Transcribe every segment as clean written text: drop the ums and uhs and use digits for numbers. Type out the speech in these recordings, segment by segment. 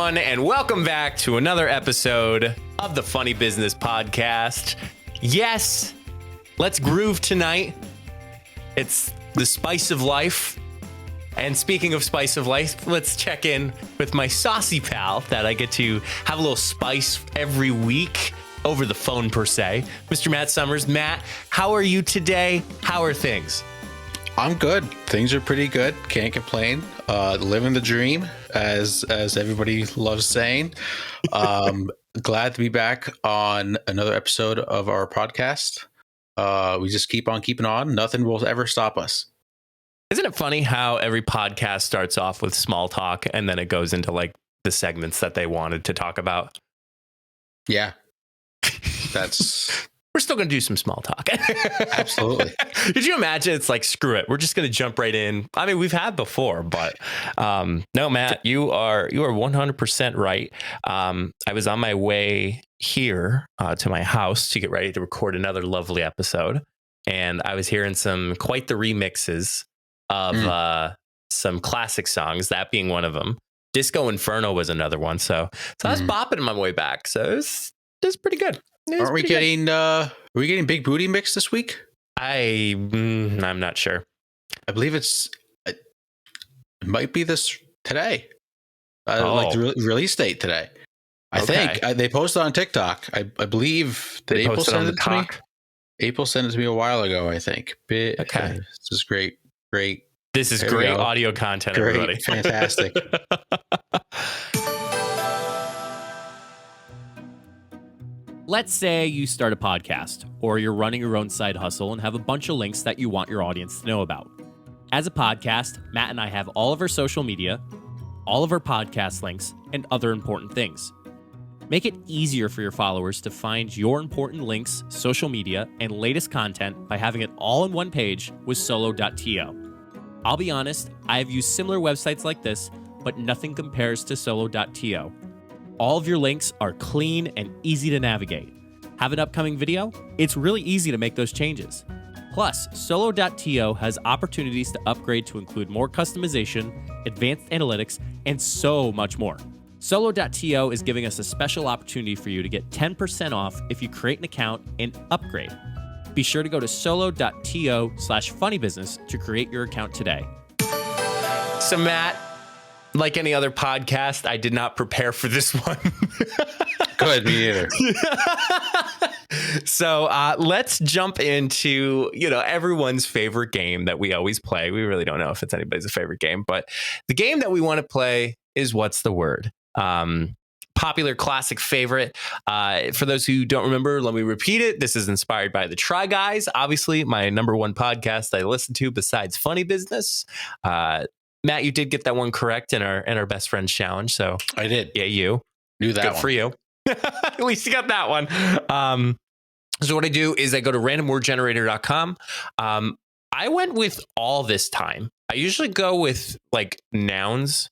everyone, and welcome back to another episode of the Funny Business Podcast. Yes, let's groove tonight. It's the spice of life. And speaking of spice of life, let's check in with my saucy pal that I get to have a little spice every week over the phone per se, Mr. Matt Summers. Matt, how are you today? How are things? I'm good. Things are pretty good. Can't complain. Living the dream, as everybody loves saying. Glad to be back on another episode of our podcast. We just keep on keeping on. Nothing will ever stop us. Isn't it funny how every podcast starts off with small talk and then it goes into like the segments that they wanted to talk about? Yeah. That's... We're still going to do some small talk. Absolutely. Could you imagine? It's like, screw it. We're just going to jump right in. I mean, we've had before, but no, Matt, you are 100% right. I was on my way here to my house to get ready to record another lovely episode. And I was hearing quite the remixes of some classic songs, that being one of them. Disco Inferno was another one. So I was bopping on my way back. So it was pretty good. Are we getting Big Booty Mix this week? I'm not sure. I believe it might be this today. Like the release date today. I think they posted on TikTok. I believe that April sent it to me. April sent it to me a while ago, I think. Okay. This is great. This is great audio content, great. Everybody. Fantastic. Let's say you start a podcast, or you're running your own side hustle and have a bunch of links that you want your audience to know about. As a podcast, Matt and I have all of our social media, all of our podcast links, and other important things. Make it easier for your followers to find your important links, social media, and latest content by having it all in one page with Solo.to. I'll be honest, I have used similar websites like this, but nothing compares to Solo.to. All of your links are clean and easy to navigate. Have an upcoming video? It's really easy to make those changes. Plus, Solo.to has opportunities to upgrade to include more customization, advanced analytics, and so much more. Solo.to is giving us a special opportunity for you to get 10% off if you create an account and upgrade. Be sure to go to solo.to/funnybusiness to create your account today. So, Matt, like any other podcast, I did not prepare for this one. Good, me either. So let's jump into, everyone's favorite game that we always play. We really don't know if it's anybody's favorite game, but the game that we want to play is What's the Word? Popular classic favorite. For those who don't remember, let me repeat it. This is inspired by the Try Guys, obviously my number one podcast I listen to besides Funny Business. Matt, you did get that one correct in our best friends challenge. So I did. Yeah, you knew that. Good one for you. At least you got that one. So what I do is I go to randomwordgenerator.com. I went with all this time. I usually go with like nouns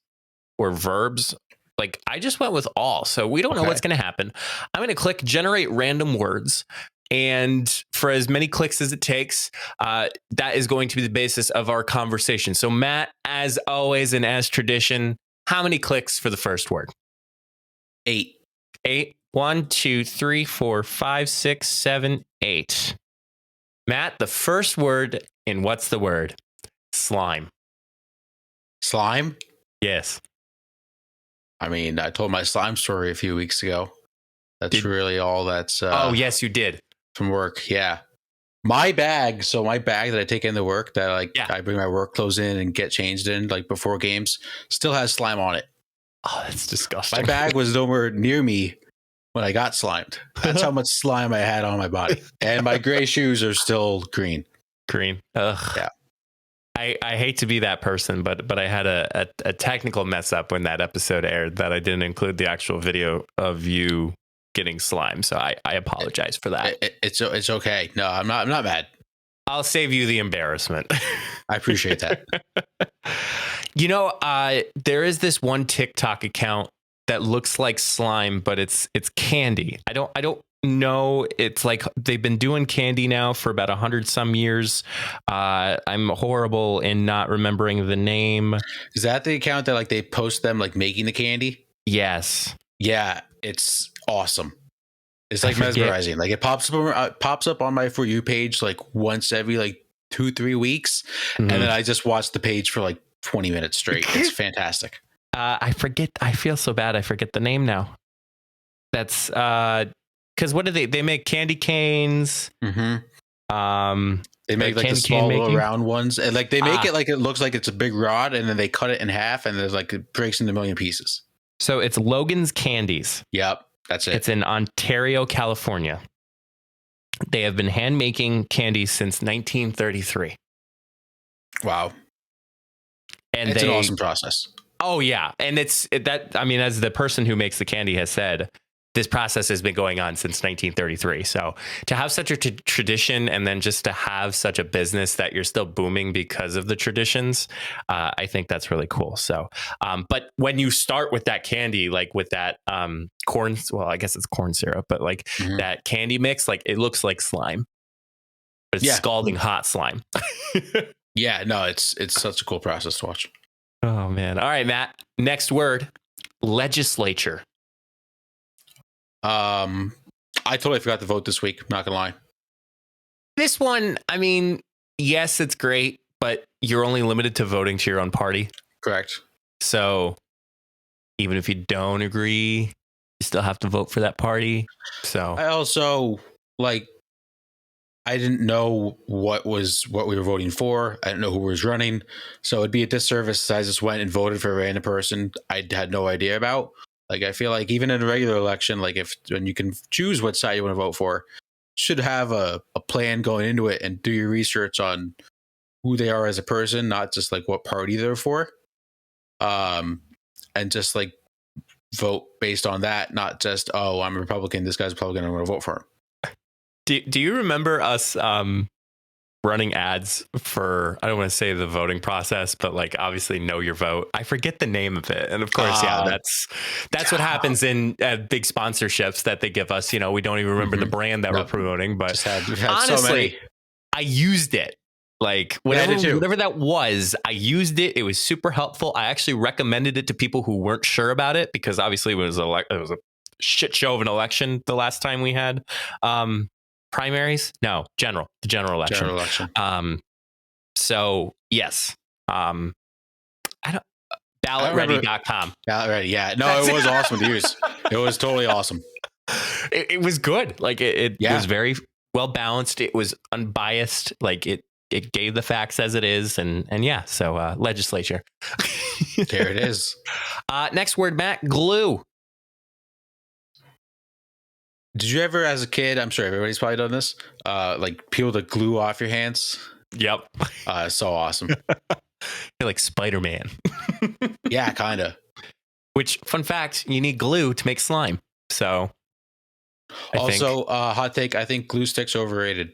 or verbs. Like I just went with all. So we don't know what's going to happen. I'm going to click generate random words. And for as many clicks as it takes, that is going to be the basis of our conversation. So Matt, as always and as tradition, how many clicks for the first word? 8. 1, 2, 3, 4, 5, 6, 7, 8. Matt, the first word in What's the Word? Slime. Slime? Yes. I mean, I told my slime story a few weeks ago. That's really all that's... oh, yes, you did. From work, yeah. My bag that I take into work, that I bring my work clothes in and get changed in, like before games, still has slime on it. Oh, that's disgusting. My bag was nowhere near me when I got slimed. That's how much slime I had on my body. And my gray shoes are still green. Green. Ugh. Yeah. I hate to be that person, but I had a technical mess up when that episode aired that I didn't include the actual video of you getting slime. So I apologize for that. It's okay. No, I'm not mad. I'll save you the embarrassment. I appreciate that. There is this one TikTok account that looks like slime, but it's candy. I don't know. It's like they've been doing candy now for about 100 some years. I'm horrible in not remembering the name. Is that the account that like they post them like making the candy? Yes. Yeah, it's awesome. It's I like forget. mesmerizing. Like it pops up on my For You page like once every like 2-3 weeks, Mhm. and then I just watch the page for like 20 minutes straight. It's fantastic. I forget. I feel so bad. I forget the name now. That's because what do they make candy canes? Mm-hmm. They make like the candy small cane little making? round ones, and like they make Ah. it like it looks like it's a big rod, and then they cut it in half, and there's like it breaks into a million pieces. So it's Logan's Candies. Yep, that's it. It's in Ontario, California. They have been hand making candies since 1933. Wow, And it's an awesome process. Oh yeah, and I mean, as the person who makes the candy has said, this process has been going on since 1933. So to have such a tradition, and then just to have such a business that you're still booming because of the traditions, I think that's really cool. So, but when you start with that candy, like with that corn, well, I guess it's corn syrup, but like that candy mix, like it looks like slime, but it's scalding hot slime. Yeah, no, it's such a cool process to watch. Oh man! All right, Matt. Next word: legislature. I totally forgot to vote this week. Not gonna lie. This one, I mean, yes, it's great, but you're only limited to voting to your own party. Correct. So even if you don't agree, you still have to vote for that party. So I also I didn't know what we were voting for. I didn't know who was running. So it'd be a disservice if I just went and voted for a random person I had no idea about. Like, I feel like even in a regular election, like when you can choose what side you want to vote for, should have a plan going into it and do your research on who they are as a person, not just like what party they're for. And just like vote based on that, not just, oh, I'm a Republican, this guy's a Republican, I'm going to vote for him. do you remember us running ads for, I don't want to say the voting process, but like obviously Know Your Vote? I forget the name of it. And of course, that's what happens in big sponsorships that they give us. You know, we don't even remember the brand that we're promoting, but we've had honestly, so many. I used it. Like whatever that was, I used it. It was super helpful. I actually recommended it to people who weren't sure about it, because obviously it was a shit show of an election the last time we had primaries. No, the general election. So yes, I don't. Ballotready.com. Ballot Ready, yeah. No, it was awesome to use. It was totally awesome. It was good. Like it was very well balanced. It was unbiased. Like it gave the facts as it is, and yeah. So legislature. There it is. Next word, Matt. Glue. Did you ever, as a kid, I'm sure everybody's probably done this, like peel the glue off your hands? Yep. So awesome. You're like Spider-Man. Yeah, kind of. Which, fun fact, you need glue to make slime. So hot take, I think glue sticks overrated.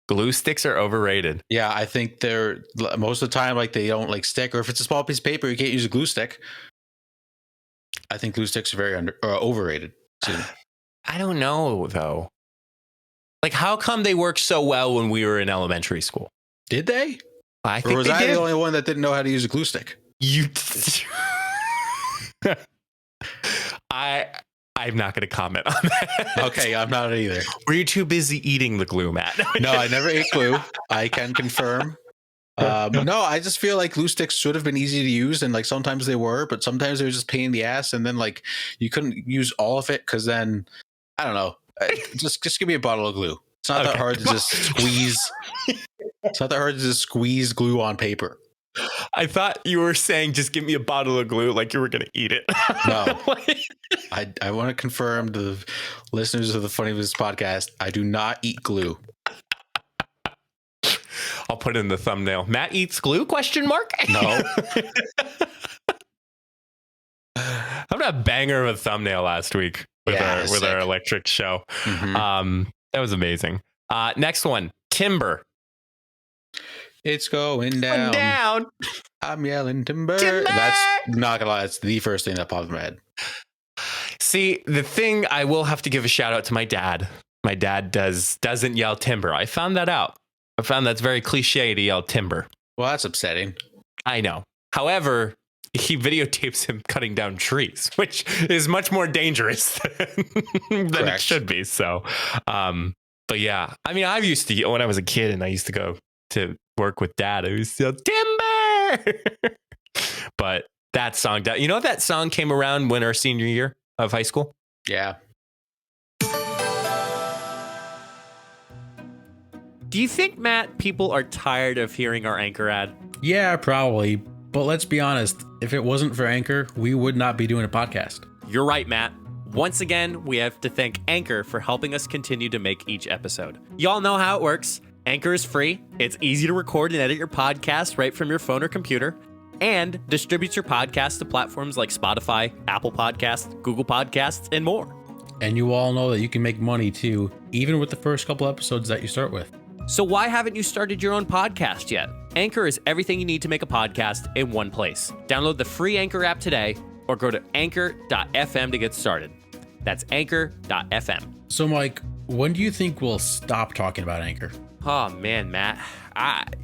Glue sticks are overrated. Yeah, I think they're most of the time like they don't like stick, or if it's a small piece of paper, you can't use a glue stick. I think glue sticks are very overrated. I don't know though. Like, how come they worked so well when we were in elementary school? Did they? I think or was they I did. the only one that didn't know how to use a glue stick? I'm not going to comment on that. Okay, I'm not either. Were you too busy eating the glue, Matt? No, I never ate glue. I can confirm. No, I just feel like glue sticks should have been easy to use, and like sometimes they were, but sometimes they were just pain in the ass, and then like you couldn't use all of it because then I don't know. Just give me a bottle of glue. It's not that hard to just squeeze. It's not that hard to just squeeze glue on paper. I thought you were saying just give me a bottle of glue like you were going to eat it. No. I want to confirm to the listeners of the Funny Business podcast, I do not eat glue. I'll put it in the thumbnail. Matt eats glue? ? No. How about a banger of a thumbnail last week with our electric show? Mm-hmm. That was amazing. Next one, timber. It's going down. I'm yelling timber. That's not gonna lie. It's the first thing that popped in my head. See, the thing, I will have to give a shout out to my dad. My dad doesn't yell timber. I found that out. I found that's very cliche to yell timber. Well, that's upsetting. I know. However, he videotapes him cutting down trees, which is much more dangerous than it should be. So, but yeah, I mean, when I was a kid and I used to go to work with dad, it was so timber. But that song, you know, that song came around when our senior year of high school. Yeah. Do you think, Matt, people are tired of hearing our Anchor ad? Yeah, probably. But let's be honest, if it wasn't for Anchor, we would not be doing a podcast. You're right, Matt. Once again, we have to thank Anchor for helping us continue to make each episode. Y'all know how it works. Anchor is free. It's easy to record and edit your podcast right from your phone or computer, and distributes your podcast to platforms like Spotify, Apple Podcasts, Google Podcasts, and more. And you all know that you can make money too, even with the first couple episodes that you start with. So why haven't you started your own podcast yet? Anchor is everything you need to make a podcast in one place. Download the free Anchor app today or go to anchor.fm to get started. That's anchor.fm. So, Mike, when do you think we'll stop talking about Anchor? Oh, man, Matt.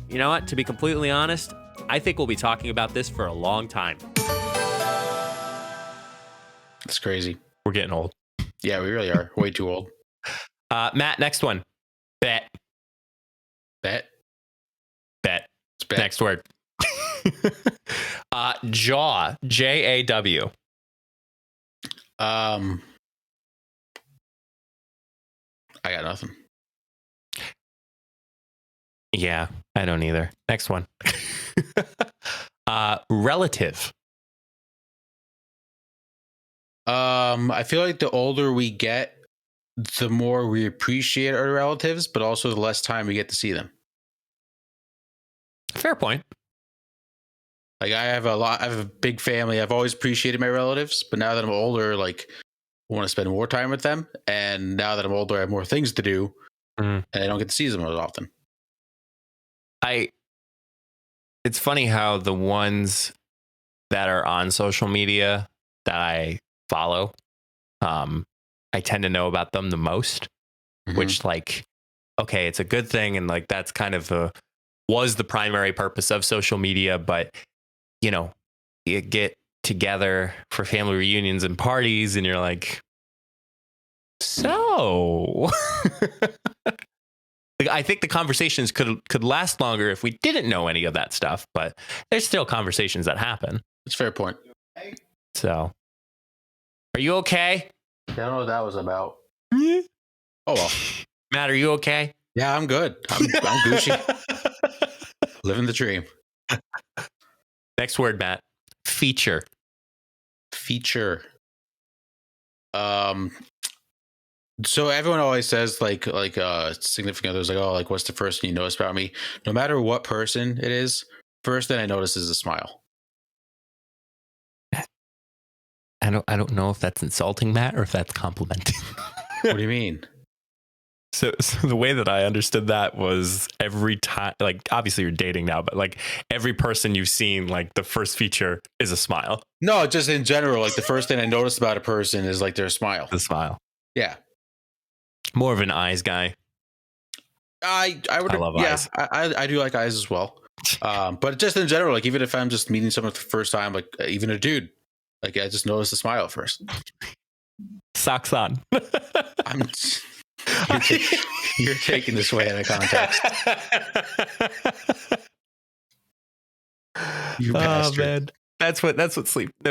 You know what? To be completely honest, I think we'll be talking about this for a long time. It's crazy. We're getting old. Yeah, we really are. Way too old. Matt, next one. Bet. Bet. It's bet. Next word. Jaw. Jaw. I got nothing. Yeah, I don't either. Next one. Relative. I feel like the older we get, the more we appreciate our relatives, but also the less time we get to see them. Fair point. Like I have a big family. I've always appreciated my relatives, but now that I'm older, like I want to spend more time with them. And now that I'm older, I have more things to do, and I don't get to see them as often. It's funny how the ones that are on social media that I follow, I tend to know about them the most, which like, okay, it's a good thing. And like, that's kind of was the primary purpose of social media. But, you know, you get together for family reunions and parties and you're like, so like, I think the conversations could last longer if we didn't know any of that stuff, but there's still conversations that happen. That's a fair point. So are you okay? I don't know what that was about. Oh, well. Matt, are you okay? Yeah, I'm good. I'm Gucci. Living the dream. Next word, Matt. Feature. So everyone always says like significant others, like, oh, like what's the first thing you notice about me? No matter what person it is, first thing I notice is a smile. I don't know if that's insulting, Matt, or if that's complimenting. What do you mean? So the way that I understood that was every time, like obviously you're dating now, but like every person you've seen, like the first feature is a smile. No, just in general, like the first thing I notice about a person is like their smile. The smile. Yeah. More of an eyes guy. I love eyes. I do like eyes as well. But just in general, like even if I'm just meeting someone for the first time, like even a dude, like I just notice the smile first. Socks on. You're taking this way out of context. You bastard. Man. That's what no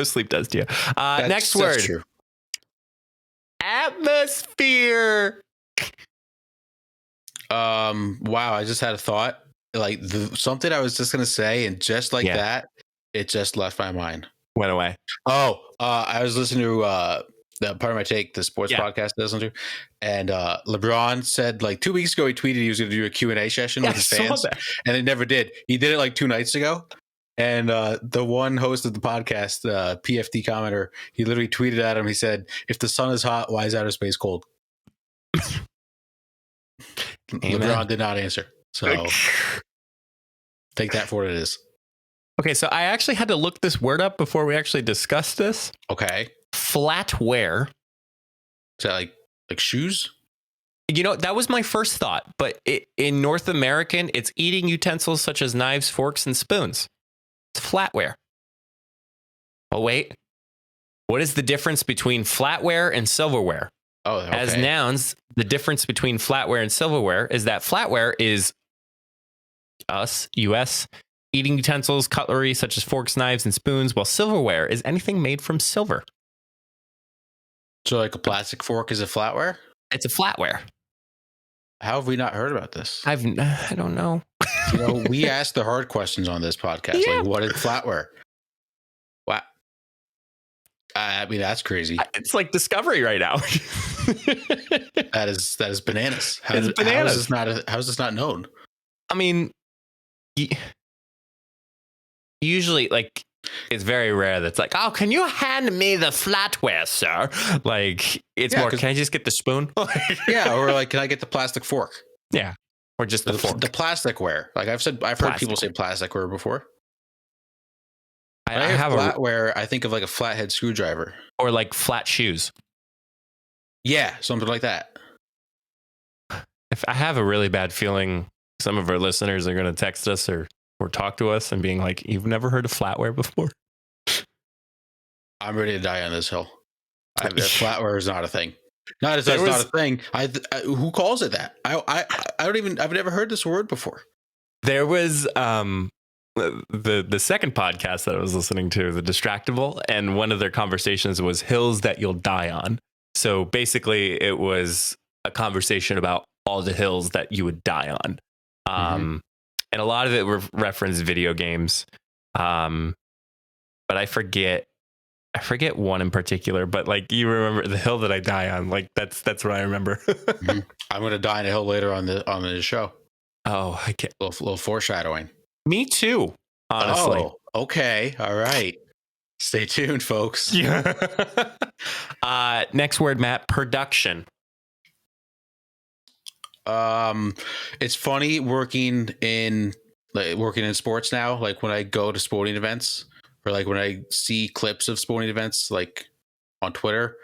sleep does to you. Next word. True. Atmosphere. Wow, I just had a thought. Like something I was just gonna say, and just like that, it just left my mind. Went away. I was listening to the Part of My Take, the sports podcast I listen to, and LeBron said like 2 weeks ago he tweeted he was going to do a Q&A session with his fans, and it never did. He did it like 2 nights ago, and the one host of the podcast, PFD commenter, he literally tweeted at him. He said, "If the sun is hot, why is outer space cold?" LeBron did not answer, so take that for what it is. Okay, so I actually had to look this word up before we actually discussed this. Okay. Flatware. Is that like shoes? You know, that was my first thought, but in North American, it's eating utensils such as knives, forks, and spoons. It's flatware. Oh, wait. What is the difference between flatware and silverware? Oh, okay. As nouns, the difference between flatware and silverware is that flatware is US, eating utensils, cutlery such as forks, knives, and spoons, while silverware is anything made from silver. So like a plastic fork is a flatware? It's a flatware. How have we not heard about this? I don't know. We ask the hard questions on this podcast. Yeah. Like, what is flatware? Wow. I mean, that's crazy. It's like Discovery right now. That is bananas. It's bananas. How is this not known? I mean, usually, like, it's very rare that's like, oh, can you hand me the flatware, sir? Like, it's more, can I just get the spoon? Yeah, or like, can I get the plastic fork? Yeah, or just the fork. The plasticware. Like I've heard people say plasticware before. I have flatware. I think of like a flathead screwdriver, or like flat shoes. Yeah, something like that. If I have a really bad feeling, some of our listeners are going to text us or talk to us and being like, "You've never heard of flatware before?" I'm ready to die on this hill. Flatware is not a thing. It's not a thing. Who calls it that? I don't even. I've never heard this word before. There was the second podcast that I was listening to, The Distractable, and one of their conversations was hills that you'll die on. So basically, it was a conversation about all the hills that you would die on, and a lot of it referenced video games. But I forget one in particular, but like you remember the hill that I die on. Like that's what I remember. I'm going to die on a hill later on the show. Oh, I can't. A little foreshadowing. Me too, honestly. Oh, okay. All right. Stay tuned, folks. Yeah. Next word, Matt, production. It's funny working in sports now. Like when I go to sporting events, or like when I see clips of sporting events, like on Twitter,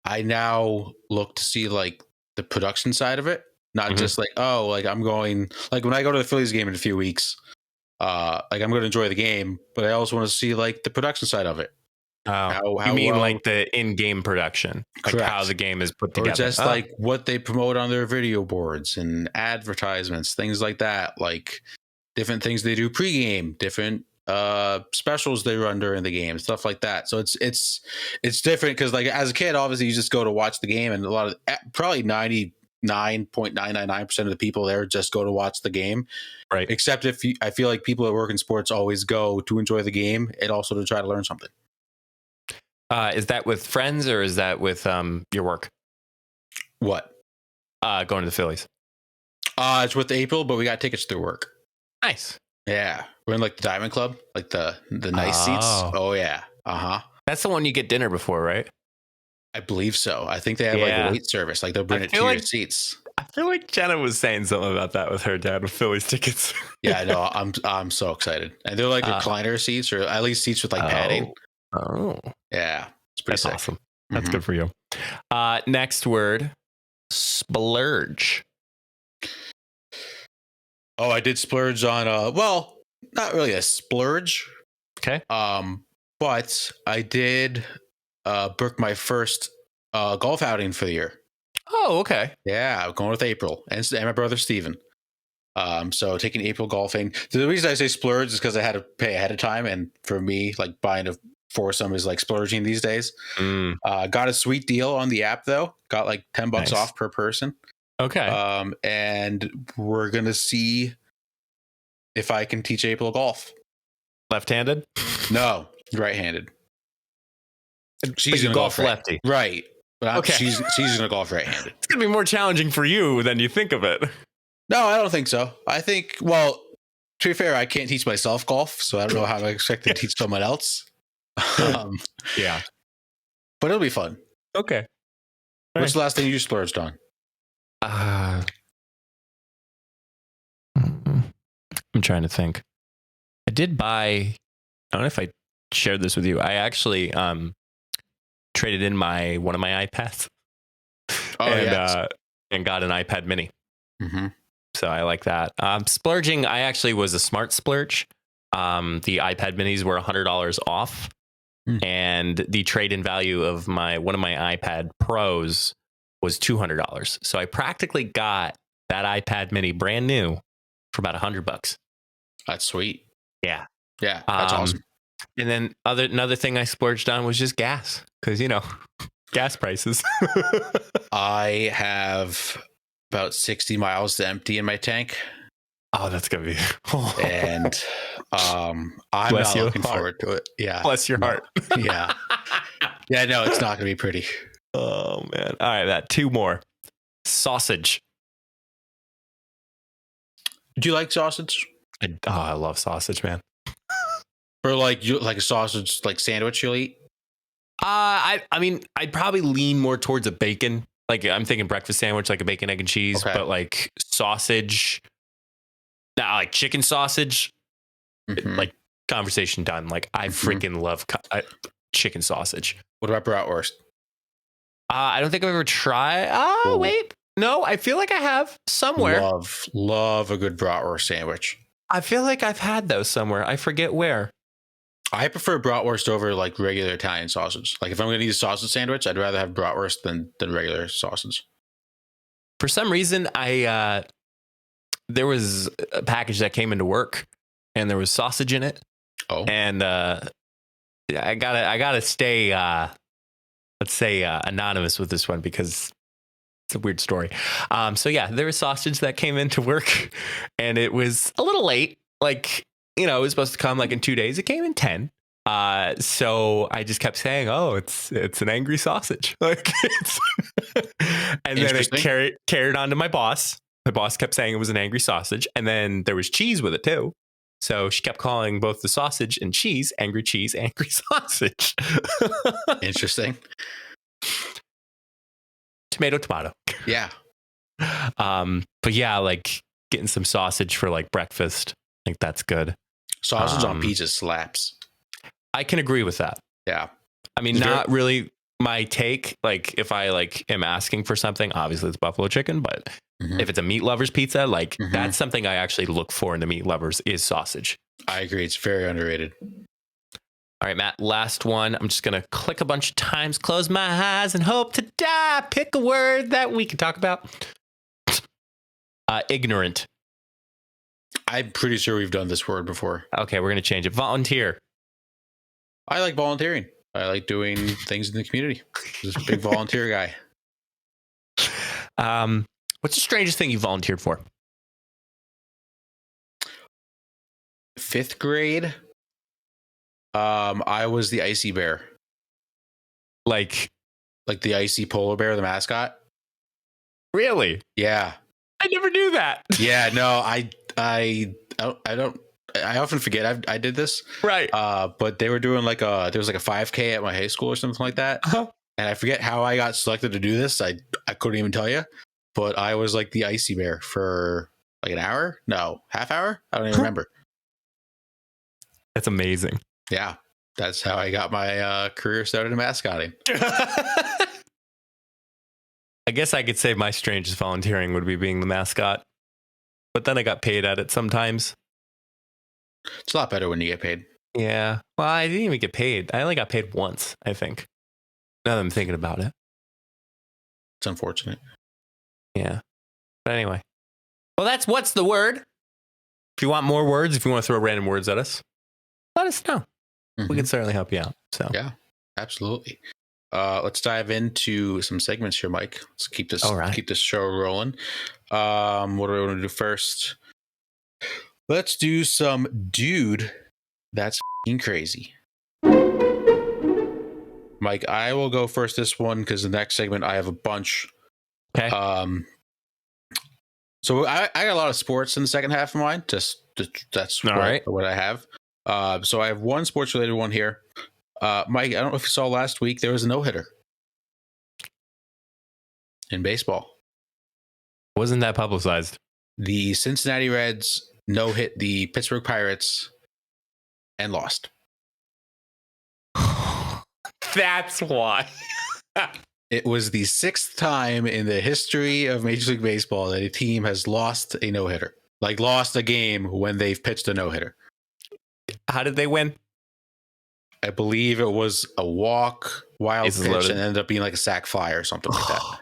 I now look to see like the production side of it, not just like, oh, like I'm going, like when I go to the Phillies game in a few weeks, like I'm going to enjoy the game, but I also want to see like the production side of it. How you mean like the in-game production, like how the game is put together, or just like what they promote on their video boards and advertisements, things like that, like different things they do pregame, different specials they run during the game, stuff like that. So it's different because like as a kid, obviously you just go to watch the game, and a lot of probably 99.999% of the people there just go to watch the game, right? Except I feel like people that work in sports always go to enjoy the game and also to try to learn something. Is that with friends or is that with your work? What? Going to the Phillies. It's with April, but we got tickets through work. Nice. Yeah, we're in like the Diamond Club, like the nice seats. Oh yeah, That's the one you get dinner before, right? I believe so. I think they have like a wait service, like they'll bring it to your seats. I feel like Jenna was saying something about that with her dad with Phillies tickets. Yeah, no, I'm so excited, and they're like recliner seats, or at least seats with like padding. Oh, yeah, it's pretty sick. Awesome. That's good for you. Next word, splurge. Oh, I did splurge on well, not really a splurge. Okay. But I did book my first golf outing for the year. Oh, okay. Yeah, I'm going with April and my brother Steven. So taking April golfing. The reason I say splurge is because I had to pay ahead of time, and for me, like buying a foursome is like splurging these days. Got a sweet deal on the app though. Got like $10 off per person. Okay. And we're gonna see if I can teach April golf. Left-handed? No, right-handed. She's gonna golf lefty, right? But she's gonna golf right-handed. It's gonna be more challenging for you than you think of it. No, I don't think so. I think, well, to be fair, I can't teach myself golf, so I don't know how I expect to teach someone else. Yeah, but it'll be fun. Okay. What's the last thing you splurged on? I'm trying to think. I did buy, I don't know if I shared this with you. I actually traded in one of my iPads. And got an iPad mini. So I like that. Splurging, I actually was a smart splurge. The iPad minis were $100 off. and the trade-in value of one of my iPad Pros was $200. So I practically got that iPad Mini brand new for about $100. That's sweet. Yeah. Yeah, that's awesome. And then another thing I splurged on was just gas, because gas prices. I have about 60 miles to empty in my tank. Oh, that's gonna be. And I'm Bless not looking forward to it. Yeah. Bless your heart. Yeah. Yeah, no, it's not gonna be pretty. Oh man. All right, that 2 more. Sausage. Do you like sausage? I love sausage, man. Or like a sausage like sandwich you'll eat? I mean, I'd probably lean more towards a bacon. Like I'm thinking breakfast sandwich, like a bacon, egg, and cheese. Okay. But like sausage, like chicken sausage, like conversation done. Like I freaking love chicken sausage. What about bratwurst? I don't think I've ever tried. Oh, wait. No, I feel like I have somewhere. Love a good bratwurst sandwich. I feel like I've had those somewhere. I forget where. I prefer bratwurst over like regular Italian sausage. Like if I'm going to eat a sausage sandwich, I'd rather have bratwurst than regular sausage. For some reason, there was a package that came into work and there was sausage in it. Oh, and I gotta stay, let's say, anonymous with this one because it's a weird story. So yeah, there was sausage that came into work and it was a little late. Like, it was supposed to come like in 2 days. It came in 10. So I just kept saying, "Oh, it's an angry sausage." Like, and then it carried on to my boss. My boss kept saying it was an angry sausage, and then there was cheese with it too. So she kept calling both the sausage and cheese, angry sausage. Interesting. Tomato. Yeah. But yeah, like getting some sausage for like breakfast, like that's good. Sausage on pizza slaps. I can agree with that. Yeah. I mean, not really my take. Like if I like am asking for something, obviously it's buffalo chicken, but if it's a meat lovers pizza, like that's something I actually look for in the meat lovers is sausage. I agree. It's very underrated. All right, Matt, last one. I'm just going to click a bunch of times, close my eyes and hope to die. Pick a word that we can talk about. Ignorant. I'm pretty sure we've done this word before. Okay, we're going to change it. Volunteer. I like volunteering. I like doing things in the community. Just a big volunteer guy. What's the strangest thing you volunteered for? 5th grade. I was the icy bear. Like the icy polar bear, the mascot. Really? Yeah. I never knew that. Yeah, no, I don't. I often forget I did this. Right. But they were doing there was like a 5K at my high school or something like that. And I forget how I got selected to do this. I couldn't even tell you. But I was like the icy bear for like an hour. No, half hour. I don't even remember. That's amazing. Yeah. That's how I got my career started in mascotting. I guess I could say my strangest volunteering would be being the mascot. But then I got paid at it sometimes. It's a lot better when you get paid. Yeah. Well, I didn't even get paid. I only got paid once, I think. Now that I'm thinking about it. It's unfortunate. Yeah. But anyway. Well, that's what's the word. If you want more words, if you want to throw random words at us, let us know. We can certainly help you out. So yeah, absolutely. Let's dive into some segments here, Mike. Let's keep this show rolling. What do we want to do first? Let's do some dude that's f***ing crazy. Mike, I will go first this one because the next segment I have a bunch. Okay. So I got a lot of sports in the second half of mine. That's what I have. So I have one sports related one here. Mike, I don't know if you saw last week, there was a no-hitter in baseball. Wasn't that publicized? The Cincinnati Reds no-hit the Pittsburgh Pirates and lost. That's why. It was the 6th time in the history of Major League Baseball that a team has lost a no-hitter. Like lost a game when they've pitched a no-hitter. How did they win? I believe it was a walk, wild Bases pitch, loaded. and ended up being like a sac fly or something like that.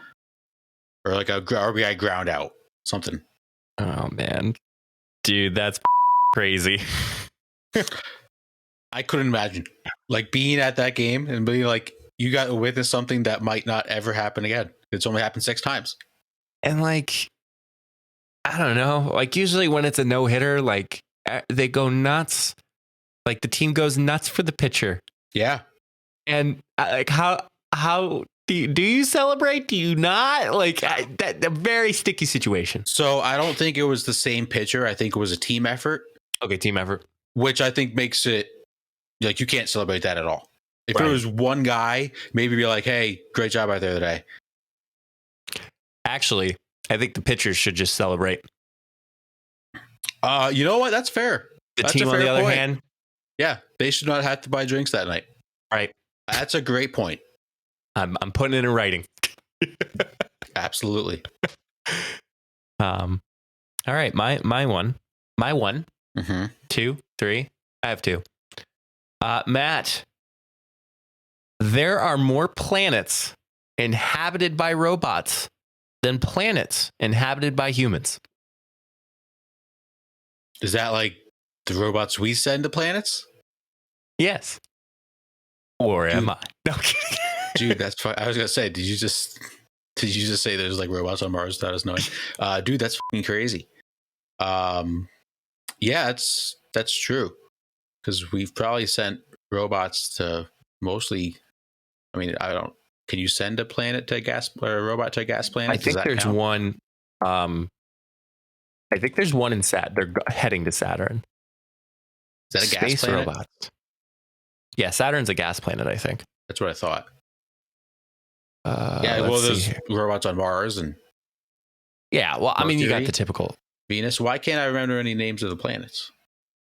Or like a RBI ground out, something. Oh, man. Dude, that's crazy. I couldn't imagine like being at that game and being like, you got to witness something that might not ever happen again. It's only happened 6 times. And like, I don't know. Like usually when it's a no hitter, like they go nuts. Like the team goes nuts for the pitcher. Yeah. And like how do you celebrate? Do you not? Like that a very sticky situation. So I don't think it was the same pitcher. I think it was a team effort, Okay, team effort. which I think makes it like you can't celebrate that at all. If Right. it was one guy, maybe be like, hey, great job out there today. Actually, I think the pitchers should just celebrate. You know what? That's fair. The That's team, a on the fair other point. hand, Yeah, they should not have to buy drinks that night. right? That's a great point. I'm putting it in writing. Absolutely. All right, my one, Mm-hmm. 2, 3. I have 2. Matt, there are more planets inhabited by robots than planets inhabited by humans. Is that like the robots we send to planets? Yes. Or am I? No, I'm kidding. Dude, that's fine. I was gonna say, did you just say there's like robots on Mars without us knowing? Dude, that's fucking crazy. Yeah, that's true. Because we've probably sent robots to mostly. I mean, I don't. Can you send a planet to a gas or a robot to a gas planet? I think there's one. I think there's one in They're heading to Saturn. Is that a Space gas planet? robots. Yeah, Saturn's a gas planet, I think. That's what I thought. Yeah, well, let's see there's here. robots on Mars and Yeah, well, I mean, you got Mercury. the typical. Venus. Why can't I remember any names of the planets?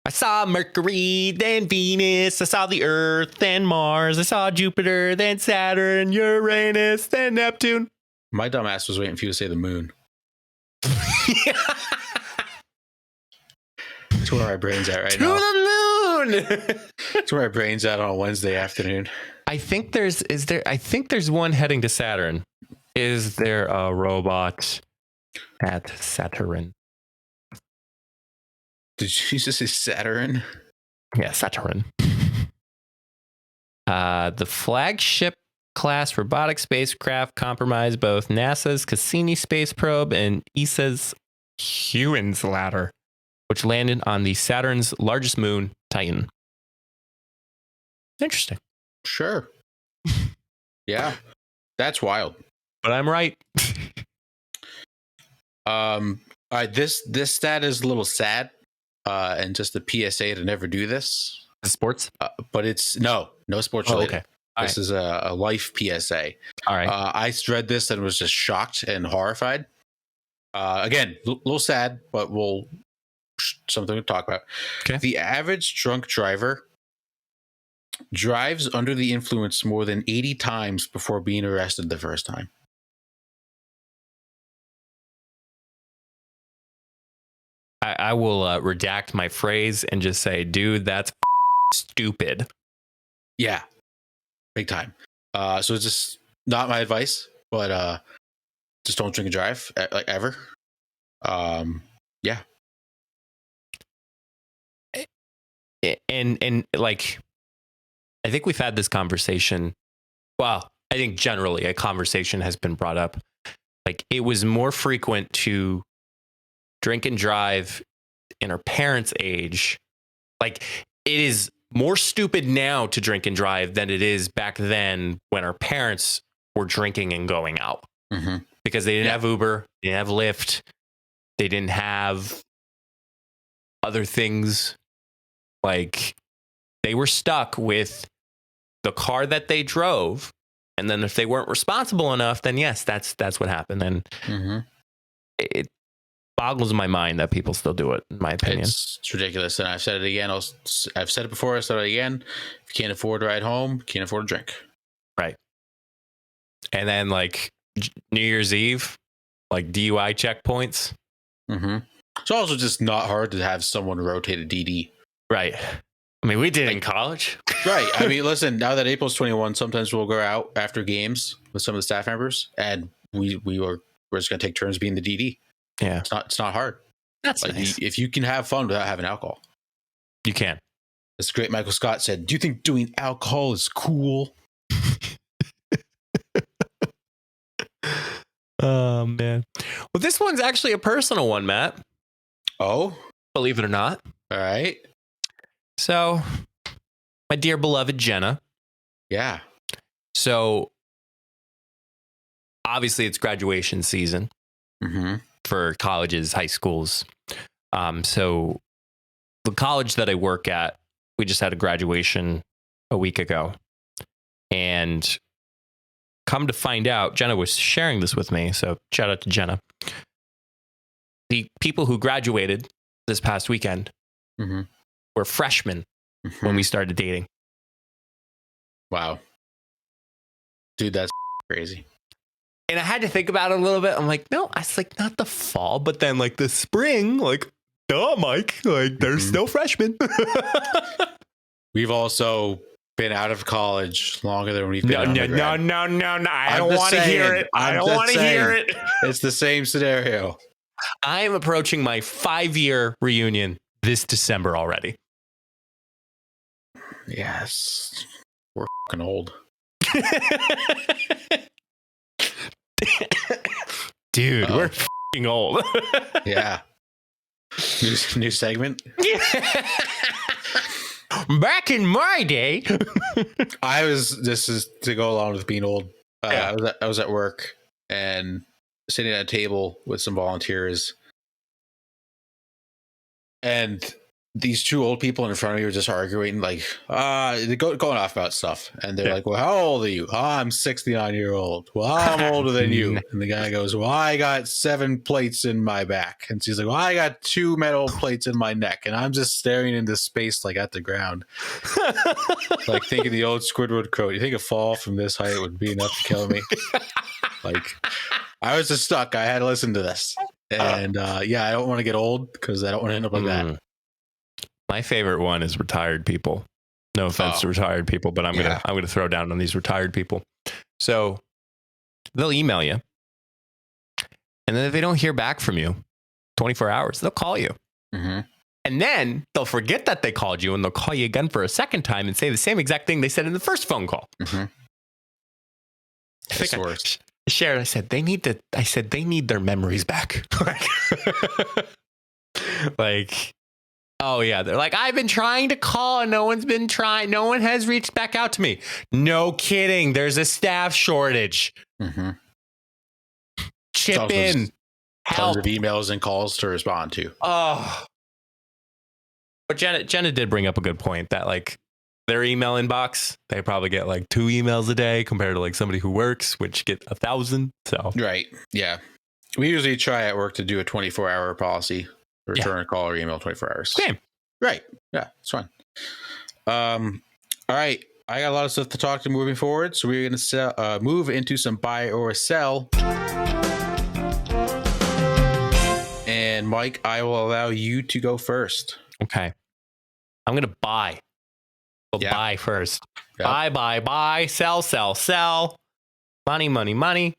I saw Mercury, then Venus. I saw the Earth, then Mars. I saw Jupiter, then Saturn, Uranus, then Neptune. My dumb ass was waiting for you to say the moon. That's where my brain's at right To now. the moon. That's where my brain's at on a Wednesday afternoon. I think there's one heading to Saturn. Is there a robot at Saturn? Did you just say Saturn? Yeah, Saturn. The flagship class robotic spacecraft compromised both NASA's Cassini space probe and ESA's Huygens ladder, which landed on the Saturn's largest moon, Titan. Interesting. Sure. Yeah. That's wild. But I'm right. All right, this stat is a little sad. And just a PSA to never do this. Sports? But it's no sports Oh, related. okay. All This is a life PSA. All right. I read this and was just shocked and horrified. Again, a little sad, but something to talk about. Okay. The average drunk driver drives under the influence more than 80 times before being arrested the first time. I will redact my phrase and just say, dude, that's stupid. Yeah, big time. So it's just not my advice, but just don't drink and drive like ever. Yeah. And like, I think we've had this conversation. Well, I think generally a conversation has been brought up. Like it was more frequent to drink and drive in our parents' age. Like it is more stupid now to drink and drive than it is back then when our parents were drinking and going out. Mm-hmm. Because they didn't have Uber, they didn't have Lyft, they didn't have other things. Like they were stuck with the car that they drove. And then if they weren't responsible enough, then yes, that's what happened. And it boggles my mind that people still do it, in my opinion. It's ridiculous. And I've said it again. I've said it before. I said it again. If you can't afford to ride home, can't afford to drink. Right. And then like New Year's Eve, like DUI checkpoints. Mm-hmm. It's also just not hard to have someone rotate a DD. Right. I mean, we did in college. Right. I mean, listen, now that April's 21, sometimes we'll go out after games with some of the staff members, and we're just going to take turns being the DD. Yeah. It's not hard. That's like nice. if you can have fun without having alcohol. You can. This great Michael Scott said, "Do you think doing alcohol is cool?" Oh, man. Well, this one's actually a personal one, Matt. Oh, Believe it or not. all right. So, my dear beloved Jenna. Yeah. So, obviously, it's graduation season for colleges, high schools. So, the college that I work at, we just had a graduation a week ago. And come to find out, Jenna was sharing this with me. So, shout out to Jenna. The people who graduated this past weekend were freshmen when we started dating. Wow. Dude, that's crazy. And I had to think about it a little bit. I'm like, no, it's like not the fall, but then like the spring, like, duh, Mike, like they're still freshmen. We've also been out of college longer than we've been. No. I don't want to hear it. I don't want to hear it. It's the same scenario. I am approaching my 5-year reunion this December already. Yes. We're fucking old. Dude, we're fucking old. Yeah. New segment. Back in my day. This is to go along with being old. I was at work and sitting at a table with some volunteers, and these two old people in front of me were just arguing, like, going off about stuff. And they're like, well, how old are you? Oh, I'm 69-year-old. Well, I'm older than you. And the guy goes, well, I got 7 plates in my back. And she's like, well, I got 2 metal plates in my neck. And I'm just staring into space, like at the ground. Like thinking the old Squidward quote, you think a fall from this height would be enough to kill me? Like, I was just stuck. I had to listen to this. And I don't want to get old because I don't want to end up like that. My favorite one is retired people. No offense to retired people, but I'm gonna throw down on these retired people. So they'll email you, and then if they don't hear back from you, 24 hours, they'll call you, and then they'll forget that they called you, and they'll call you again for a second time and say the same exact thing they said in the first phone call. I think I shared. I said they need their memories back. Like. Oh, yeah. They're like, I've been trying to call and no one's been trying. No one has reached back out to me. No kidding. There's a staff shortage. Chip in. Tons of emails and calls to respond to. Oh. But Jenna did bring up a good point that like their email inbox, they probably get like 2 emails a day compared to like somebody who works, which get 1,000. So right. Yeah. We usually try at work to do a 24-hour policy. Return a call or email 24 hours. Same. Right. Yeah, it's fine. All right. I got a lot of stuff to talk to moving forward. So we're going to move into some buy or sell. And Mike, I will allow you to go first. Okay. I'm going to buy. Buy first. Yep. Buy. Sell. Money.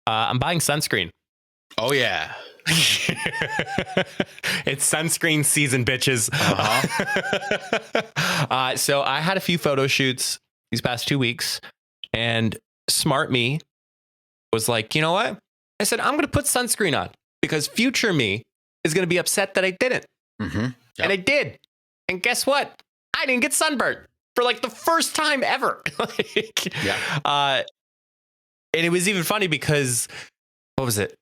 I'm buying sunscreen. Oh, yeah. It's sunscreen season, bitches. So I had a few photo shoots these past 2 weeks, and smart me was like, you know what? I said, I'm going to put sunscreen on because future me is going to be upset that I didn't. And I did. And guess what? I didn't get sunburned for like the first time ever. And it was even funny because, what was it?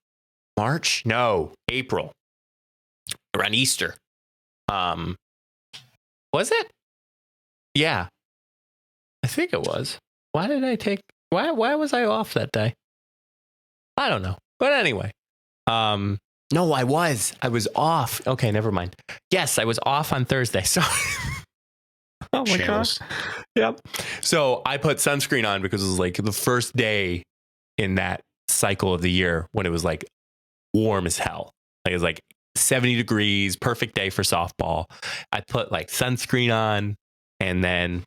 March? No, April. Around Easter. Was it? Yeah. I think it was. Why was I off that day? I don't know. But anyway. No, I was off. Okay, never mind. Yes, I was off on Thursday. Sorry. Oh my gosh. Yep. So I put sunscreen on because it was like the first day in that cycle of the year when it was like warm as hell. Like it was like 70 degrees, perfect day for softball. I put like sunscreen on, And then,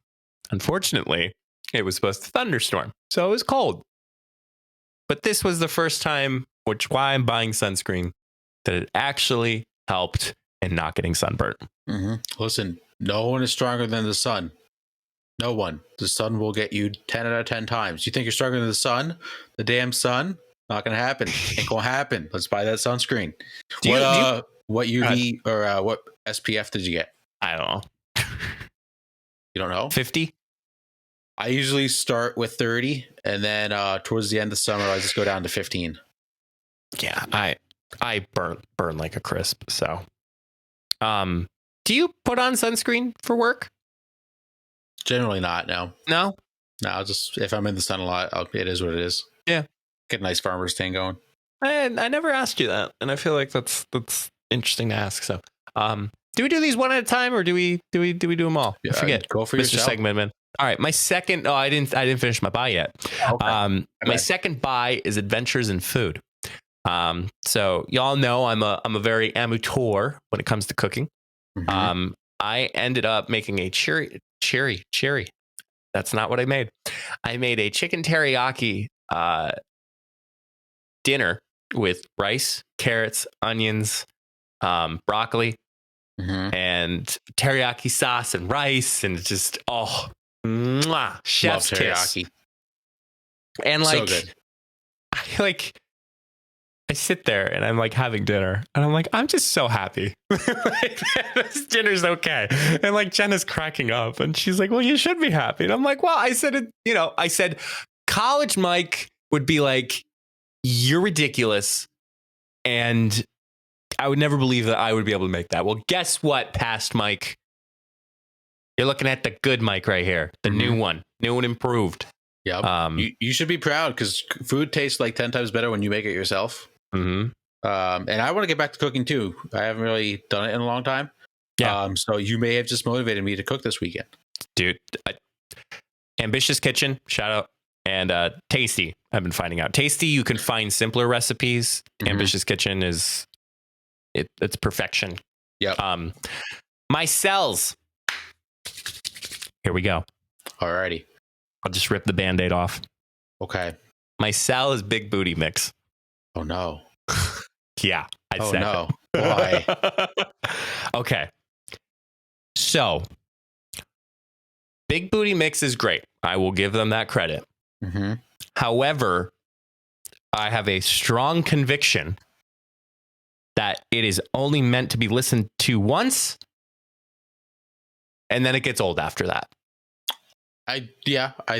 unfortunately, it was supposed to thunderstorm. So it was cold. But this was the first time, which why I'm buying sunscreen, that it actually helped in not getting sunburnt. Listen, no one is stronger than the sun. No one. The sun will get you 10 out of 10 times. You think you're stronger than the sun? The damn sun? Not going to happen. Ain't going to happen. Let's buy that sunscreen. What UV or what SPF did you get? I don't know. You don't know? 50? I usually start with 30, and then towards the end of summer, I just go down to 15. Yeah, I burn like a crisp. So, do you put on sunscreen for work? Generally not, no. No? No, just if I'm in the sun a lot, it is what it is. Yeah. Get a nice farmer's tan going. I never asked you that, and I feel like that's interesting to ask. So, do we do these one at a time, or do we do them all? Yeah, I forget. Go for Mr. yourself. Segmentman. All right, my second. Oh, I didn't finish my buy yet. Okay. My second buy is Adventures in Food. So y'all know I'm a very amateur when it comes to cooking. I ended up making a cherry. That's not what I made. I made a chicken teriyaki dinner with rice, carrots, onions, broccoli, and teriyaki sauce and rice, and just chef's Love kiss. teriyaki. And So good. I sit there and I'm like having dinner and I'm like, I'm just so happy. Like, this dinner's okay. And like Jenna's cracking up and she's like, well, you should be happy. And I'm like, well, I said college Mike would be like, you're ridiculous. And I would never believe that I would be able to make that. Well, guess what, past Mike? You're looking at the good Mike right here. The new one improved. Yep. You should be proud because food tastes like 10 times better when you make it yourself. And I want to get back to cooking too. I haven't really done it in a long time. Yeah. So you may have just motivated me to cook this weekend. Dude, Ambitious Kitchen, shout out. And Tasty, I've been finding out. Tasty, you can find simpler recipes. Ambitious Kitchen it's perfection. Yep. My cells. Here we go. Alrighty. I'll just rip the Band-Aid off. Okay. My cell is Big Booty Mix. Oh no. Yeah. I Oh said no. it. Why? Okay. So, Big Booty Mix is great. I will give them that credit. However, I have a strong conviction that it is only meant to be listened to once, and then it gets old after that. I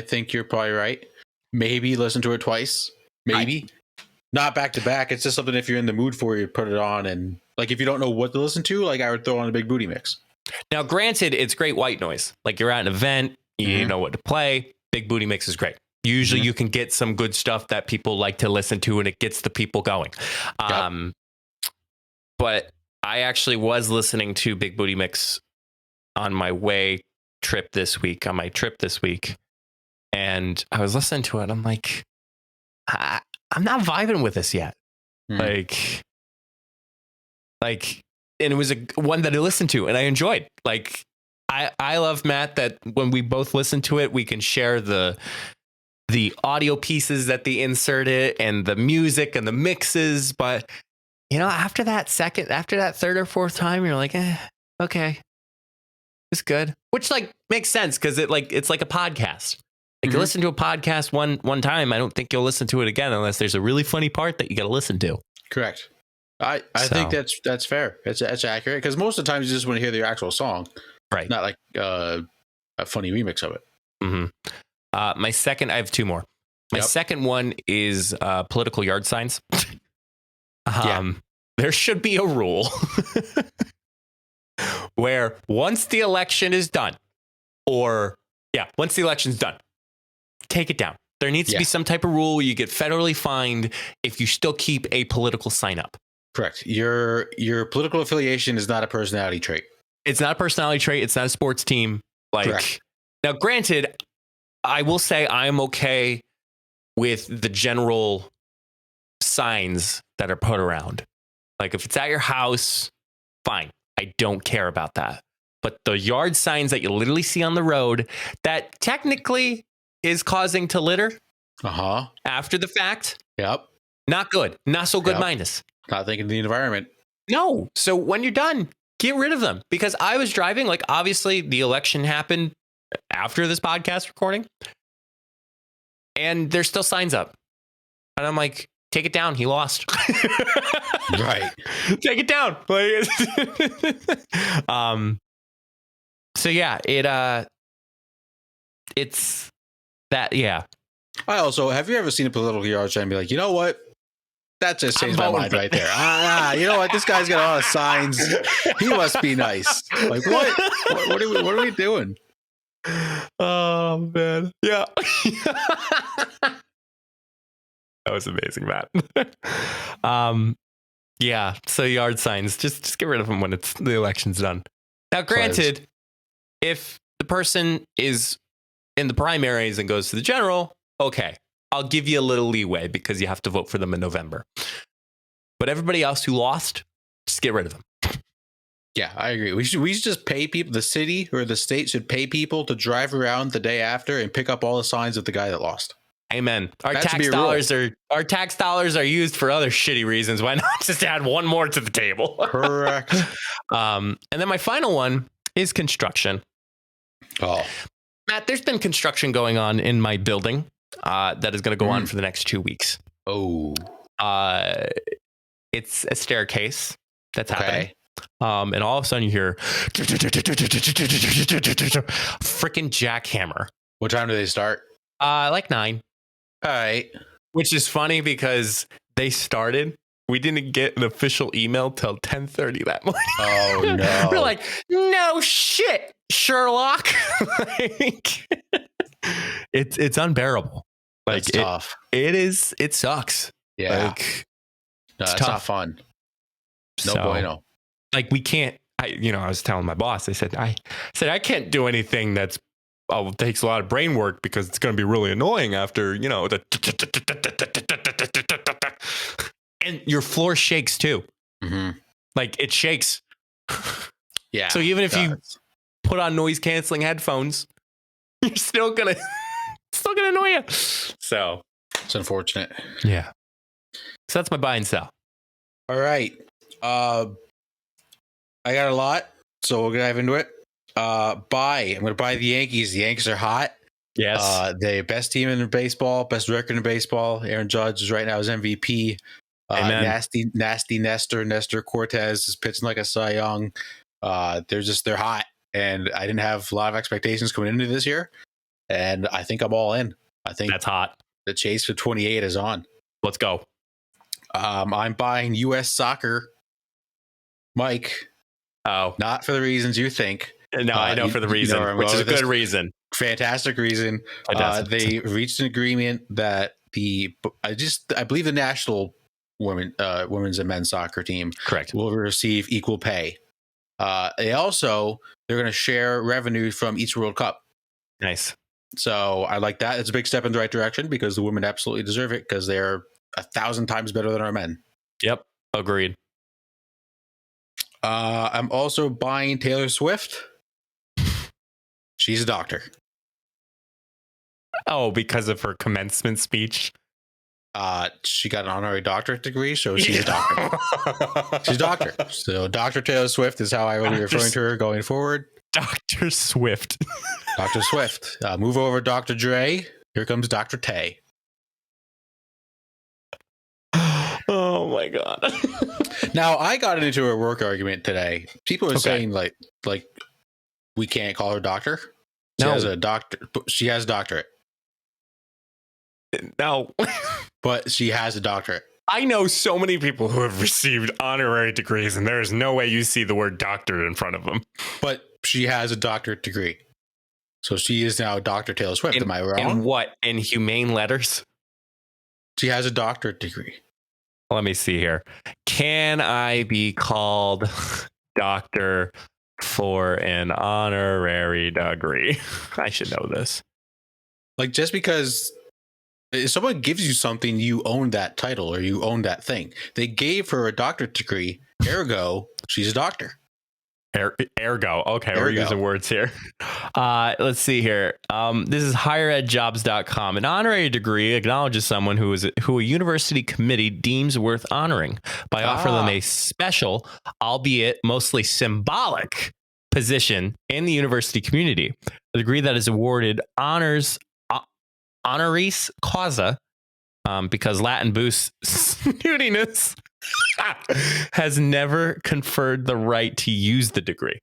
think you're probably right. Maybe listen to it twice. Maybe. Not back to back. It's just something if you're in the mood for, you put it on, and like if you don't know what to listen to, like I would throw on a Big Booty Mix. Now, granted, it's great white noise. Like you're at an event, you know what to play. Big Booty Mix is great. Usually you can get some good stuff that people like to listen to, and it gets the people going. But I actually was listening to Big Booty Mix on my trip this week, and I was listening to it. I'm like, I'm not vibing with this yet. Like, and it was one that I listened to and I enjoyed. Like, I love, Matt, that when we both listen to it, we can share the audio pieces that they inserted and the music and the mixes. But, after that third or fourth time, you're like, okay, it's good. Which makes sense because it's like a podcast. Like you listen to a podcast one time, I don't think you'll listen to it again unless there's a really funny part that you got to listen to. Correct. I think that's fair. It's accurate because most of the times you just want to hear the actual song, right? Not like a funny remix of it. I have two more. My second one is political yard signs. There should be a rule where once the election is done, once the election's done, take it down. There needs to be some type of rule where you get federally fined if you still keep a political sign up. Correct. Your political affiliation is not a personality trait. It's not a personality trait. It's not a sports team. Correct. Now, granted, I will say I'm okay with the general signs that are put around. Like if it's at your house, fine. I don't care about that. but the yard signs that you literally see on the road that technically is causing to litter after the fact. Yep. Not good. Not so good, minus. Not thinking of the environment. No. So when you're done, get rid of them. Because I was driving, like, obviously the election happened after this podcast recording, and there's still signs up. And I'm like, take it down. He lost. Right. Take it down. So yeah, it's that. Yeah. I also, have you ever seen a political yard sign and be like, you know what? That just changed my mind right there. You know what? This guy's got a lot of signs. He must be nice. Like, what? What are we doing? Oh man. Yeah. That was amazing, Matt. Yeah. So yard signs, just get rid of them when the election's done. Now, granted, if the person is in the primaries and goes to the general, okay, I'll give you a little leeway because you have to vote for them in November. But everybody else who lost, just get rid of them. Yeah, I agree. We should just pay people. The city or the state should pay people to drive around the day after and pick up all the signs of the guy that lost. Amen. Our tax dollars are used for other shitty reasons. Why not just add one more to the table? Correct. And then my final one is construction. Oh, Matt, there's been construction going on in my building that is going to go on for the next 2 weeks. Oh, it's a staircase that's happening. And all of a sudden you hear freaking jackhammer. What time do they start? Like 9. All right. Which is funny because they started. We didn't get an official email till 10:30 that morning. Oh no. We're like, no shit, Sherlock. Like, it's unbearable. Like, That's tough. It is. It sucks. Yeah. Like, No, that's tough. not fun. No So, bueno. Like, we can't. I was telling my boss. I said I can't do anything that's takes a lot of brain work because it's going to be really annoying after the and your floor shakes too. Mm-hmm. Like, it shakes. Yeah. So even if you put on noise canceling headphones, you're still gonna annoy you. So it's unfortunate. yeah. So that's my buy and sell. All right. I got a lot, so we'll dive into it. Buy. I'm gonna buy the Yankees. The Yankees are hot. Yes. The best team in baseball, best record in baseball. Aaron Judge is right now his MVP. Nasty Nestor Cortez is pitching like a Cy Young. They're hot, and I didn't have a lot of expectations coming into this year, and I think I'm all in. I think that's hot. The chase for 28 is on. Let's go. I'm buying U.S. Soccer, Mike. Oh, not for the reasons you think. No, I know for the reason, which is a good reason. Fantastic reason. They reached an agreement that I believe the national women's and men's soccer team will receive equal pay. They're going to share revenue from each World Cup. Nice. So I like that. It's a big step in the right direction because the women absolutely deserve it because they're 1,000 times better than our men. Yep. Agreed. I'm also buying Taylor Swift. She's a doctor. Oh, because of her commencement speech? She got an honorary doctorate degree, so she's a doctor. She's a doctor. So Dr. Taylor Swift is how I will be referring to her going forward. Dr. Swift. Dr. Swift. Move over, Dr. Dre. Here comes Dr. Tay. Oh my God. Now, I got into a work argument today. People are saying like we can't call her doctor. She has a doctor. She has a doctorate. No. But she has a doctorate. I know so many people who have received honorary degrees, and there is no way you see the word doctor in front of them. But she has a doctorate degree. So she is now Dr. Taylor Swift. Am I wrong? In what? In humane letters? She has a doctorate degree. Let me see here. Can I be called doctor for an honorary degree? I should know this. Like, just because if someone gives you something, you own that title or you own that thing. They gave her a doctorate degree, ergo, she's a doctor. Ergo. Okay, we're Ergo. using words here. Let's see here. This is higheredjobs.com. An honorary degree acknowledges someone who a university committee deems worth honoring by offering them a special, albeit mostly symbolic, position in the university community. A degree that is awarded honoris causa because Latin boosts snootiness. Has never conferred the right to use the degree.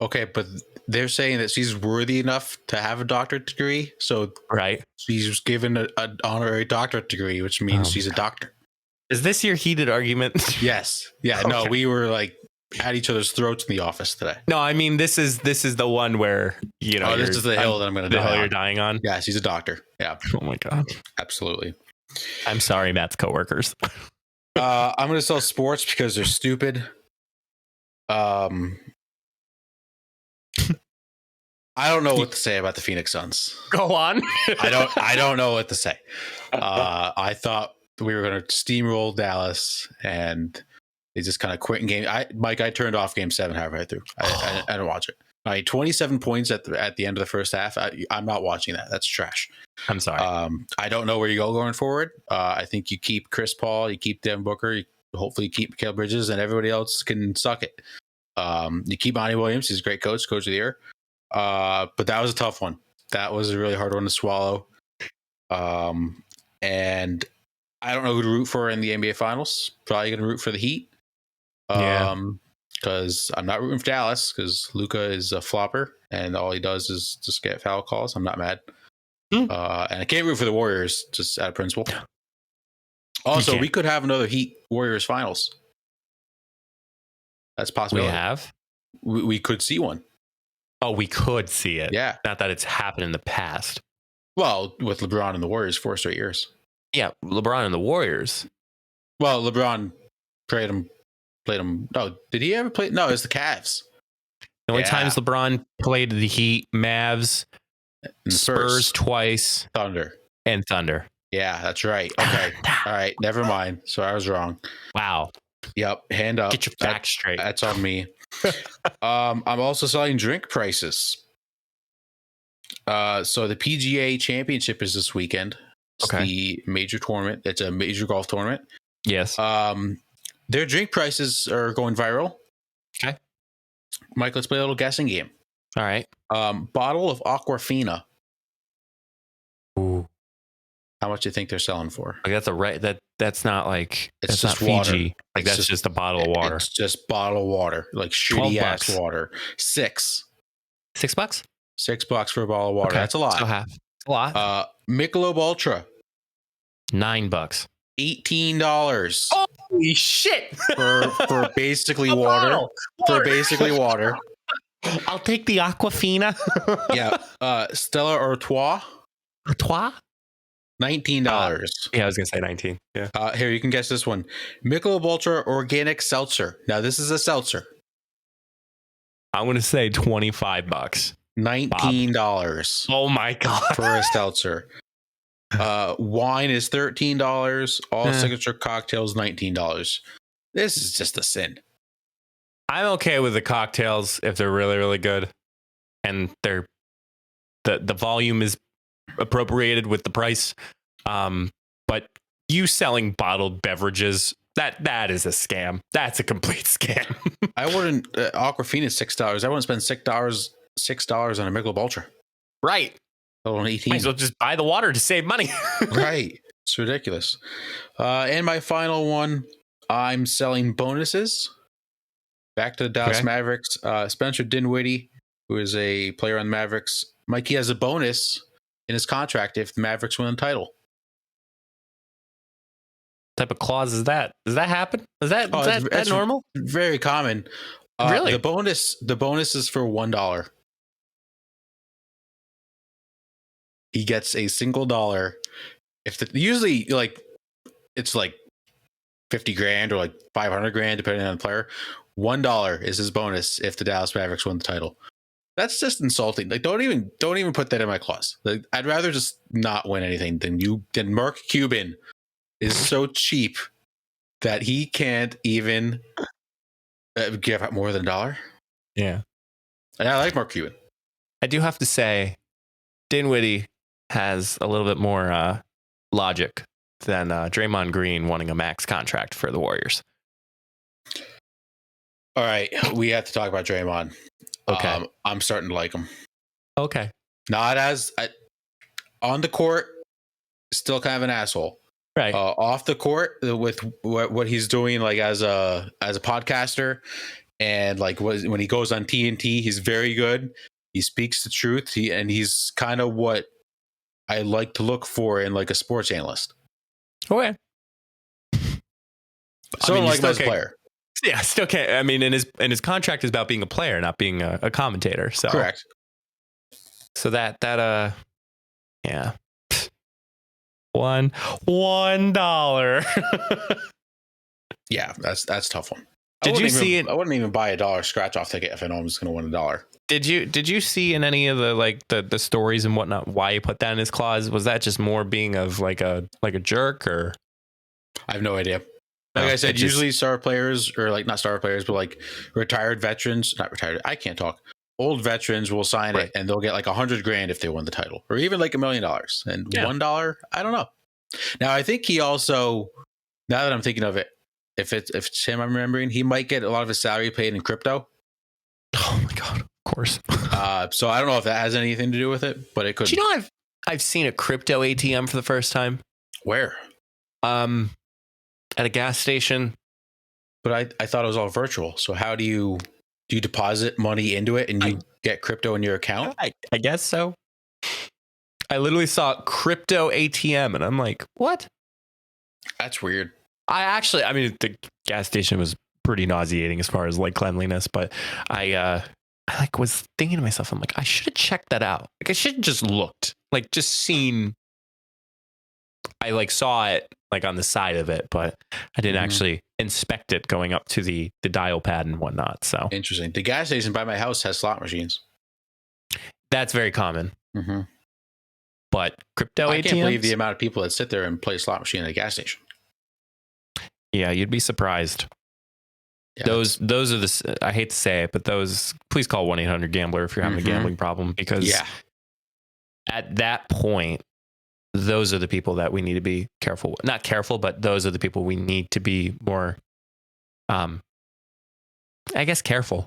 Okay, but they're saying that she's worthy enough to have a doctorate degree, so Right. she's given an honorary doctorate degree, which means she's a doctor. Is this your heated argument? Yes. Yeah. Okay. No, we were like at each other's throats in the office today. No, I mean this is the one where this is the hill that I'm going to the hill die you're on. dying on. Yeah, she's a doctor. Yeah, Oh my god. absolutely. I'm sorry, Matt's coworkers. I'm going to sell sports because they're stupid. I don't know what to say about the Phoenix Suns. Go on. I don't know what to say. I thought we were going to steamroll Dallas, and they just kind of quit in game. I turned off Game 7 halfway through. I didn't watch it. 27 points at the end of the first half. I'm not watching that. That's trash. I'm sorry. I don't know where you go going forward. I think you keep Chris Paul, you keep Devin Booker, hopefully you keep Mikal Bridges, and everybody else can suck it. You keep Monty Williams. He's a great coach of the year. But that was a tough one. That was a really hard one to swallow. And I don't know who to root for in the NBA Finals. Probably going to root for the Heat. Because I'm not rooting for Dallas because Luka is a flopper and all he does is just get foul calls. I'm not mad. And I can't root for the Warriors just out of principle. Also, we could have another Heat Warriors Finals. That's possible. We could see one. Oh, we could see it. Yeah. Not that it's happened in the past. Well, with LeBron and the Warriors 4 straight years. Yeah, LeBron and the Warriors. Well, LeBron played him. No, did he ever play? No, it was the Cavs. The only times LeBron played the Heat, Mavs, And Spurs twice, Thunder. and Thunder. Yeah, that's right. Okay. All right. Never mind. So I was wrong. Wow. Yep. Hand up. Get your facts straight. That's on me. I'm also selling drink prices. So the PGA Championship is this weekend. It's the major tournament. It's a major golf tournament. Yes. Their drink prices are going viral. Okay. Mike, let's play a little guessing game. All right. Bottle of Aquafina. Ooh. How much do you think they're selling for? Like that's not like It's that's just not water. Fiji. Like It's that's just a bottle of water. It's just bottle of water, like shitty ass $12. water. $6 $6? $6 for a bottle of water. Okay. That's a lot. So half. It's a lot. Michelob Ultra, $9. $18 Holy shit! for basically water. For basically water. I'll take the Aquafina. Yeah. Stella Artois, Artois? $19. Yeah, I was gonna say 19. Yeah. Here, you can guess this one. Michelob Ultra Organic Seltzer. Now, this is a seltzer. I'm gonna say $25. $19 Oh my god. for a seltzer. Wine is $13. All signature cocktails $19. This is just a sin. I'm okay with the cocktails if they're really, really good, and they're the volume is appropriated with the price. But you selling bottled beverages, that is a scam. That's a complete scam. I wouldn't. Aquafina is $6. I wouldn't spend $6 on a Michelob Ultra. Right. On 18. Might as well just buy the water to save money. Right. It's ridiculous. And my final one, I'm selling bonuses. Back to the Dallas Mavericks. Spencer Dinwiddie, who is a player on the Mavericks, Mikey has a bonus in his contract if the Mavericks win the title. What type of clause is that? Does that happen? Is that normal? Very common. Really? The bonus is for $1. He gets a single dollar. Usually like it's like 50 grand or like 500 grand depending on the player. $1 is his bonus if the Dallas Mavericks win the title. That's just insulting. Like don't even put that in my clause. Like I'd rather just not win anything than Mark Cuban is so cheap that he can't even Give out more than $1. Yeah. And I like Mark Cuban. I do have to say, Dinwiddie has a little bit more logic than Draymond Green wanting a max contract for the Warriors. All right, we have to talk about Draymond. Okay. I'm starting to like him. Okay. Not on the court, still kind of an asshole. Right. Off the court, with what he's doing, like as a podcaster, and like when he goes on TNT, he's very good. He speaks the truth. He's kind of what I like to look for in like a sports analyst. Okay. So I like him as a player. Yeah, still can't. I mean, and his contract is about being a player, not being a commentator. So correct. So that yeah. $1. Yeah, that's a tough one. Did you see it? I wouldn't even buy $1 scratch off ticket if I know I'm just going to win $1. Did you see in any of the stories and whatnot why he put that in his clause? Was that just more being of like a jerk, or? I have no idea. Like I said, usually star players, or like not star players, but like retired veterans, not retired. I can't talk. Old veterans will sign it, and they'll get like $100,000 if they win the title, or even like $1 million. And $1, I don't know. Now I think he also, now that I'm thinking of it, if it's him, I'm remembering, he might get a lot of his salary paid in crypto. Oh my god, of course. So I don't know if that has anything to do with it, but it could. Do you know I've seen a crypto ATM for the first time? Where? At a gas station. But I thought it was all virtual. So how do you deposit money into it and you get crypto in your account? I guess so. I literally saw crypto ATM and I'm like, what? That's weird. I mean, the gas station was pretty nauseating as far as like cleanliness, but I like was thinking to myself, I'm like, I should have checked that out. Like I should have just looked, like just seen. I like saw it like on the side of it, but I didn't actually inspect it going up to the dial pad and whatnot. So interesting. The gas station by my house has slot machines. That's very common. Mm-hmm. But crypto ATMs? I can't believe the amount of people that sit there and play slot machine at a gas station. Yeah, you'd be surprised. Yeah, those are the, I hate to say it, but please call 1-800-GAMBLER if you're having a gambling problem, because at that point, those are the people that we need to be careful. Not careful, but those are the people we need to be more, I guess, careful.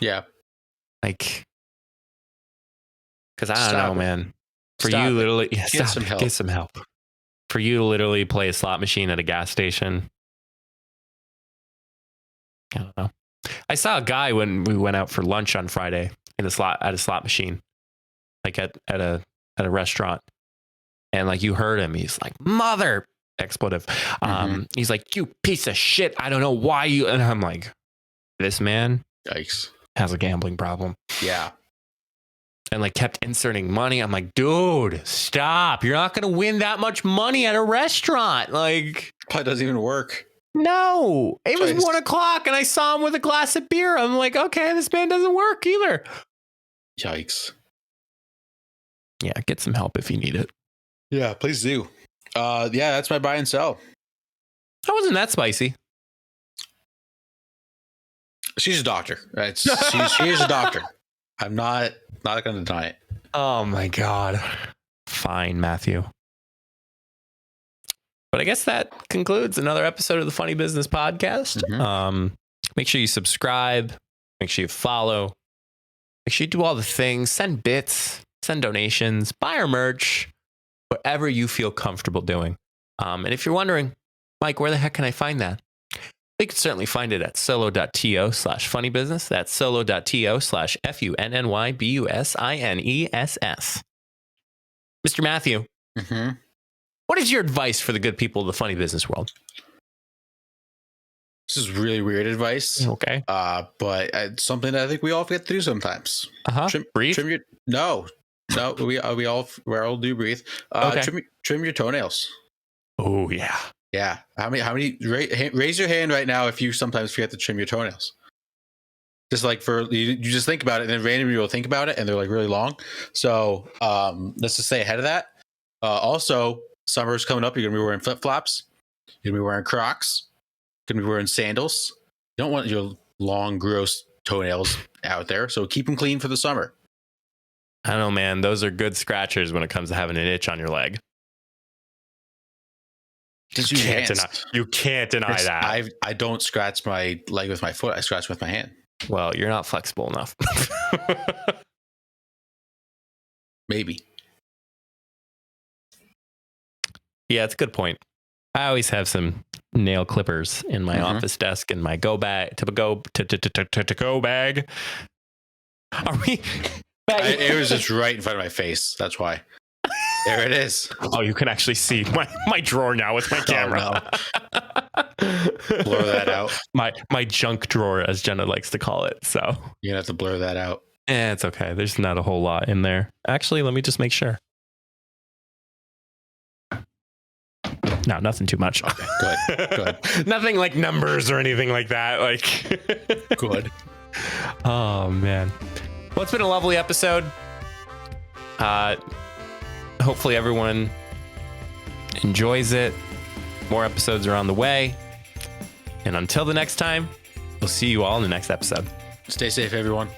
Yeah. Like, because I don't know, man. For you, literally, get some help. For you to literally play a slot machine at a gas station, I don't know. I saw a guy when we went out for lunch on Friday at a slot machine, like at a restaurant. And like you heard him, he's like, mother expletive. He's like, you piece of shit. I don't know why you. And I'm like, this man yikes, has a gambling problem. Yeah. And like kept inserting money. I'm like, dude, stop. You're not going to win that much money at a restaurant. Like, probably doesn't even work. No, it was 1:00 and I saw him with a glass of beer. I'm like, okay, this man doesn't work either. Yikes. Yeah, get some help if you need it. Yeah, please do. Yeah, that's my buy and sell. That wasn't that spicy. She's a doctor. She is a doctor. I'm not going to deny it. Oh my God. Fine, Matthew. But I guess that concludes another episode of the Funny Business Podcast. Make sure you subscribe. Make sure you follow. Make sure you do all the things. Send bits. Send donations. Buy our merch. Whatever you feel comfortable doing. And if you're wondering, Mike, where the heck can I find that? You can certainly find it at solo.to/funnybusiness. That's solo.to/FUNNYBUSINESS. Mr. Matthew, what is your advice for the good people of the funny business world? This is really weird advice. Okay. But it's something that I think we all forget to do sometimes. Breathe? We all do breathe. Trim your toenails. Oh, yeah. Yeah. How many raise your hand right now if you sometimes forget to trim your toenails. Just like you just think about it and then randomly you'll think about it and they're like really long. So let's just stay ahead of that. Also, summer's coming up. You're going to be wearing flip-flops. You're going to be wearing Crocs. You're going to be wearing sandals. You don't want your long, gross toenails out there. So keep them clean for the summer. I don't know, man. Those are good scratchers when it comes to having an itch on your leg. You can't deny that. I don't scratch my leg with my foot. I scratch with my hand. Well, you're not flexible enough. Maybe. Yeah, it's a good point. I always have some nail clippers in my office desk and my go bag to go bag. Are we? It was just right in front of my face. That's why. There it is. Oh, you can actually see my drawer now with my camera. Oh, no. Blur that out. My junk drawer, as Jenna likes to call it. So You're gonna have to blur that out. it's okay. There's not a whole lot in there. Actually, let me just make sure. No, nothing too much. Okay, good. Nothing like numbers or anything like that. Like Good. Oh man. Well, it's been a lovely episode. Hopefully everyone enjoys it. More episodes are on the way. And until the next time, we'll see you all in the next episode. Stay safe, everyone.